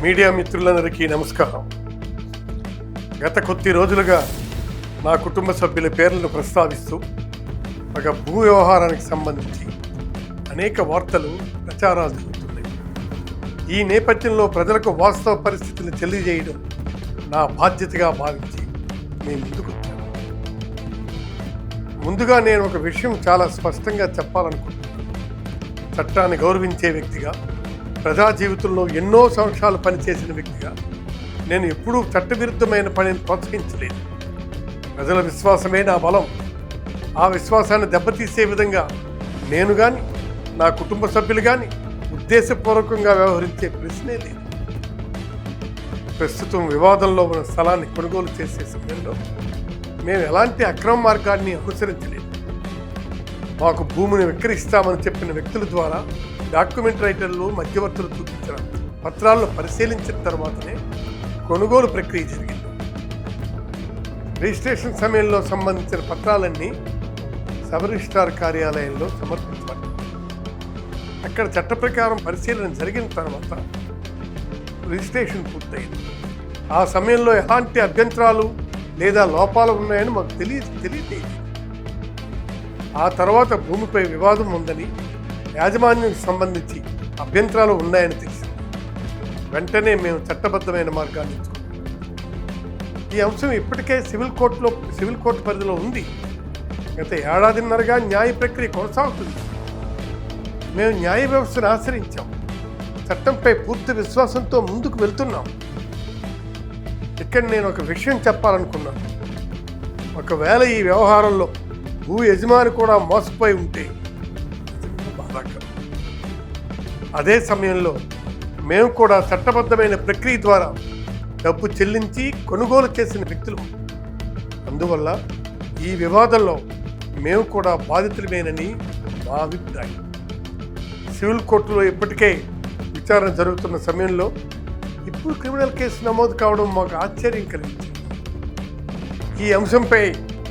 Media మిత్రులందరికీ నమస్కారం. గత కొద్ది రోజులుగా నా కుటుంబ సభ్యుల పేర్లను ప్రస్తావిస్తూ ఒక భూ వ్యవహారానికి సంబంధించి అనేక వార్తలు ప్రచారాలు జరుగుతున్నాయి. ఈ నేపథ్యంలో ప్రజలకు వాస్తవ పరిస్థితులను తెలియజేయడం నా బాధ్యతగా భావించి నేను ముందుకు వచ్చాను. ముందుగా నేను ఒక విషయం చాలా స్పష్టంగా చెప్పాలనుకుంటున్నాను. చట్టాన్ని గౌరవించే వ్యక్తిగా, ప్రజా జీవితంలో ఎన్నో సంవత్సరాలు పనిచేసిన వ్యక్తిగా నేను ఎప్పుడూ చట్టవిరుద్ధమైన పనిని ప్రోత్సహించలేదు. ప్రజల విశ్వాసమే నా బలం. ఆ విశ్వాసాన్ని దెబ్బతీసే విధంగా నేను కానీ, నా కుటుంబ సభ్యులు కానీ ఉద్దేశపూర్వకంగా వ్యవహరించే ప్రశ్నే లేదు. ప్రస్తుతం వివాదంలో ఉన్న స్థలాన్ని కొనుగోలు చేసే సమయంలో మేము ఎలాంటి అక్రమ మార్గాన్ని అనుసరించలేదు. మాకు భూమిని విక్రయిస్తామని చెప్పిన వ్యక్తుల ద్వారా డాక్యుమెంట్ రైటర్లు, మధ్యవర్తులు చూపించిన పత్రాలను పరిశీలించిన తర్వాతనే కొనుగోలు ప్రక్రియ జరిగింది. రిజిస్ట్రేషన్ సమయంలో సంబంధించిన పత్రాలన్నీ సబ్ రిజిస్ట్రార్ కార్యాలయంలో సమర్పించబడ్డాయి. అక్కడ చట్ట ప్రకారం పరిశీలన జరిగిన తర్వాత రిజిస్ట్రేషన్ పూర్తయింది. ఆ సమయంలో ఎలాంటి అభ్యంతరాలు లేదా లోపాలు ఉన్నాయని మాకు తెలియదు. ఆ తర్వాత భూమిపై వివాదం ఉందని, యాజమాన్యానికి సంబంధించి అభ్యంతరాలు ఉన్నాయని తెలిసింది. వెంటనే మేము చట్టబద్ధమైన మార్గాన్ని ఎంచుకున్నాం. ఈ అంశం ఇప్పటికే సివిల్ కోర్టు పరిధిలో ఉంది. గత ఏడాదిన్నరగా న్యాయ ప్రక్రియ కొనసాగుతుంది. మేము న్యాయ వ్యవస్థను ఆశ్రయించాం. చట్టంపై పూర్తి విశ్వాసంతో ముందుకు వెళ్తున్నాం. ఇక్కడ నేను ఒక విషయం చెప్పాలనుకున్నాను. ఒకవేళ ఈ వ్యవహారంలో భూ యజమాని కూడా మోసపోయి ఉంటే బాధాకరం. అదే సమయంలో మేము కూడా చట్టబద్ధమైన ప్రక్రియ ద్వారా డబ్బు చెల్లించి కొనుగోలు చేసిన వ్యక్తులు. అందువల్ల ఈ వివాదంలో మేము కూడా బాధితులమేనని మా అభిప్రాయం. సివిల్ కోర్టులో ఇప్పటికే విచారణ జరుగుతున్న సమయంలో ఇప్పుడు క్రిమినల్ కేసు నమోదు కావడం మాకు ఆశ్చర్యం కలిగించింది. ఈ అంశంపై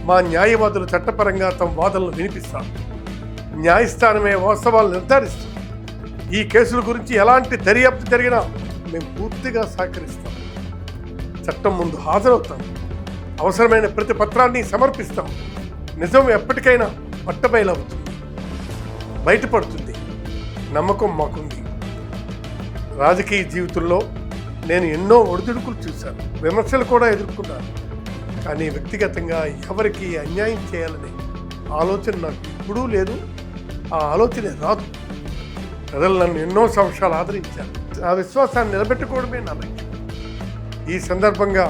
మా న్యాయవాదులు చట్టపరంగా తమ వాదనలు వినిపిస్తారు. న్యాయస్థానమే వాస్తవాలు నిర్ధారిస్తుంది. ఈ కేసుల గురించి ఎలాంటి దర్యాప్తు జరిగినా మేము పూర్తిగా సహకరిస్తాం. చట్టం ముందు హాజరవుతాం. అవసరమైన ప్రతి పత్రాన్ని సమర్పిస్తాం. నిజం ఎప్పటికైనా పట్టబయలవుతుంది, బయటపడుతుంది. నమ్మకం మాకుంది. రాజకీయ జీవితంలో నేను ఎన్నో ఒడిదుడుకులు చూశాను, విమర్శలు కూడా ఎదుర్కొన్నాను. కానీ వ్యక్తిగతంగా ఎవరికి అన్యాయం చేయాలనే ఆలోచన నాకు ఎప్పుడూ లేదు. ఆ ఆలోచన రాదు. ప్రజలు నన్ను ఎన్నో సంవత్సరాలు ఆదరించారు. ఆ విశ్వాసాన్ని నిలబెట్టుకోవడమే నా లక్ష్యం. ఈ సందర్భంగా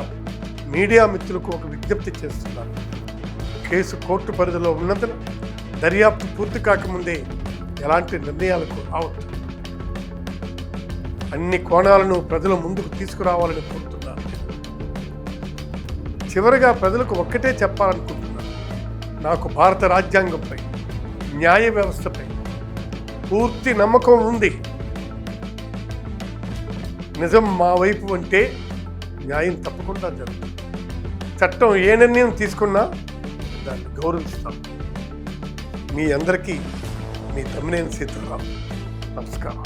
మీడియా మిత్రులకు ఒక విజ్ఞప్తి చేస్తున్నాను. కేసు కోర్టు పరిధిలో ఉన్నందున దర్యాప్తు పూర్తి కాకముందే ఎలాంటి నిర్ణయాలకు రావద్దు. అన్ని కోణాలను ప్రజల ముందుకు తీసుకురావాలని కోరుతున్నాను. చివరిగా ప్రజలకు ఒక్కటే చెప్పాలనుకుంటున్నాను. నాకు భారత రాజ్యాంగంపై, న్యాయ వ్యవస్థపై పూర్తి నమ్మకం ఉంది. నిజం మా వైపు అంటే న్యాయం తప్పకుండా జరుగుతుంది. చట్టం ఏ నిర్ణయం తీసుకున్నా దాన్ని గౌరవిస్తాం. మీ అందరికీ మీ తమ్మినేని సీతారాం. నమస్కారం.